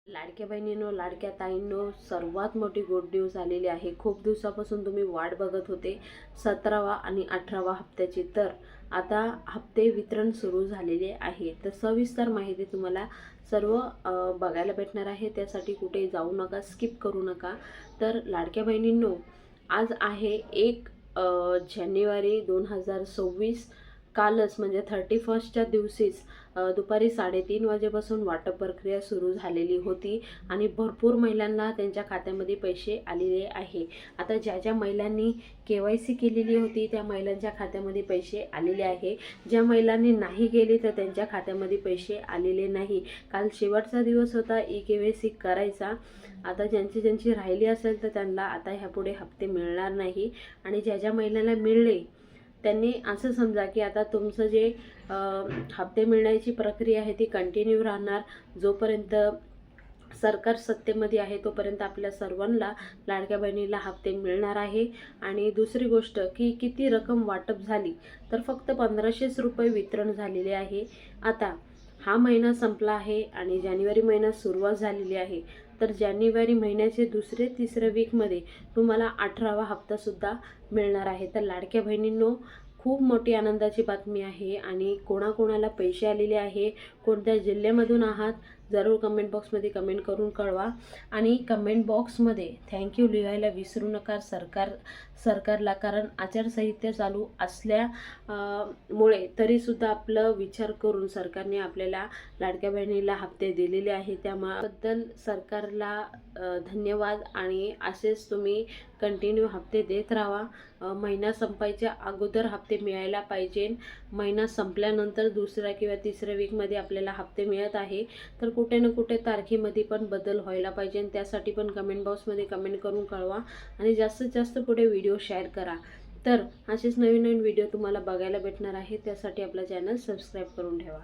लाडक्या बहिणींनो, लाडक्या ताईंनो, सर्वात मोठी गुड न्यूज आलेली आहे। खूप दिवसापासून तुम्ही वाट बघत होते 17वा आणि 18वा हप्त्याची। तर आता हप्ते वितरण सुरू झालेले आहे। तर सविस्तर माहिती तुम्हाला सर्व बघायला भेटणार आहे। त्यासाठी कुठे जाऊ नका, स्किप करू नका। तर लाडक्या बहिणींनो, आज आहे 1 जानेवारी 2026। कालच म्हणजे 31च्या दिवशीच दुपारी 3:30 वाजेपासून वाटप प्रक्रिया सुरू झालेली होती आणि भरपूर महिलांना त्यांच्या खात्यामध्ये पैसे आलेले आहे। आता ज्या ज्या महिलांनी KYC केलेली होती त्या महिलांच्या खात्यामध्ये पैसे आलेले आहे। ज्या महिलांनी नाही केली तर त्यांच्या खात्यामध्ये पैसे आलेले नाही। काल शेवटचा दिवस होता KYC करायचा। आता ज्यांची राहिली असेल तर त्यांना आता ह्यापुढे हप्ते मिळणार नाही। आणि ज्या ज्या महिलांना मिळले त्यांनी असं समजा की आता तुमचं जे हप्ते मिळण्याची प्रक्रिया आहे ती कंटिन्यू राहणार। जोपर्यंत सरकार सत्तेमध्ये आहे तोपर्यंत आपल्या सर्वांना लाडक्या बहिणीला हप्ते मिळणार आहे। आणि दुसरी गोष्ट की किती रक्कम वाटप झाली तर फक्त 1500 रुपये वितरण झालेले आहे। आता हा महिना संपला आहे आणि जानेवारी महिना सुरुवात झालेली आहे। तर जानेवारी महिन्याचे दुसरे तिसरे वीकमध्ये तुम्हाला 18वा हप्ता सुद्धा मिळणार आहे। तर लाडक्या बहिणींनो, खूप मोठी आनंदाची बातमी आहे। आणि कोणाकोणाला पैसे आलेले आहे, कोणत्या जिल्ह्यामधून आहात, जरूर कमेंट बॉक्समध्ये कमेंट करून कळवा। आणि कमेंट बॉक्समध्ये थँक्यू लिहायला विसरू नका सरकारला, कारण आचारसंहिता चालू असल्यामुळे तरीसुद्धा आपलं विचार करून सरकारने आपल्याला लाडक्या बहिणीला हप्ते दिलेले आहे। त्याबद्दल सरकारला धन्यवाद। आणि असेच तुम्ही कंटिन्यू हप्ते देत राहा। महिना संपायच्या अगोदर हप्ते मिळायला पाहिजे। महिना संपल्यानंतर दुसऱ्या किंवा तिसऱ्या वीकमध्ये आपल्याला हप्ते मिळत आहे। तर कुठे ना कुठे तारखेमध्ये पण बदल व्हायला पाहिजे। त्यासाठी पण कमेंट बॉक्समध्ये कमेंट करून कळवा आणि जास्तीत जास्त पुढे व्हिडिओ शेअर करा। तर असेच नवीन नवीन व्हिडिओ तुम्हाला बघायला भेटणार आहे। त्यासाठी आपला चॅनल सबस्क्राईब करून ठेवा।